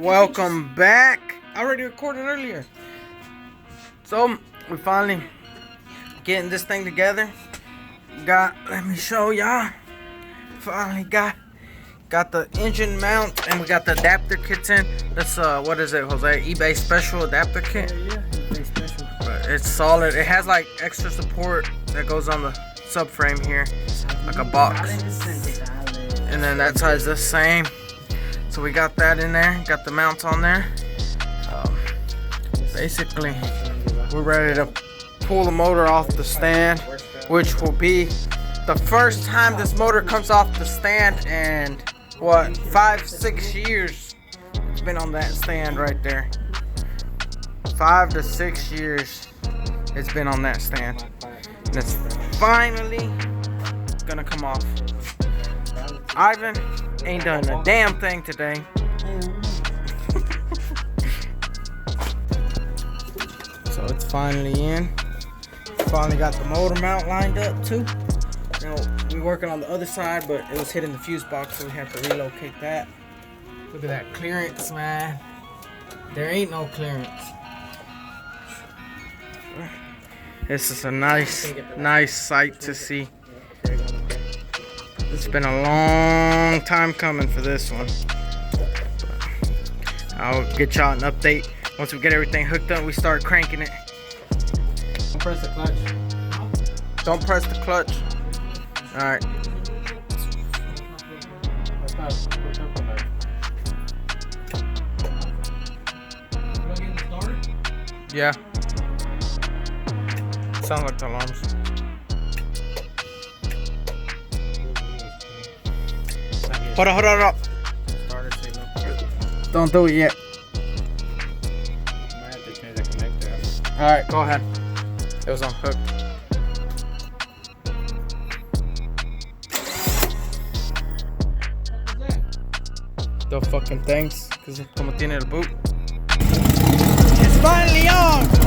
Welcome back. I already recorded earlier. So we finally getting this thing together. Let me show y'all. Finally got the engine mount and we got the adapter kits in. That's what is it, Jose? eBay special adapter kit. Yeah, eBay special. But it's solid. It has like extra support that goes on the subframe here, like a box. And then that side's the same. So we got that in there. Got the mounts on there. Basically, we're ready to pull the motor off the stand, which will be the first time this motor comes off the stand in what, 5-6 years. It's been on that stand right there. 5 to 6 years it's been on that stand, and it's finally gonna come off. Ivan ain't done a damn thing today. So it's finally in. Finally got the motor mount lined up too. You know, we working on the other side, but it was hitting the fuse box, so we have to relocate that. Look at that clearance, man. There ain't no clearance. This is a nice sight to see. It's been a long time coming for this one. But I'll get y'all an update once we get everything hooked up. We start cranking it. Don't press the clutch. Don't press the clutch. All right. Yeah. Sounds like the alarms. Hold on. Starter signal. Don't do it yet. I might have to change the connector. Alright, go ahead. It was unhooked. The fucking things. Because como tiene el boot. It's finally on!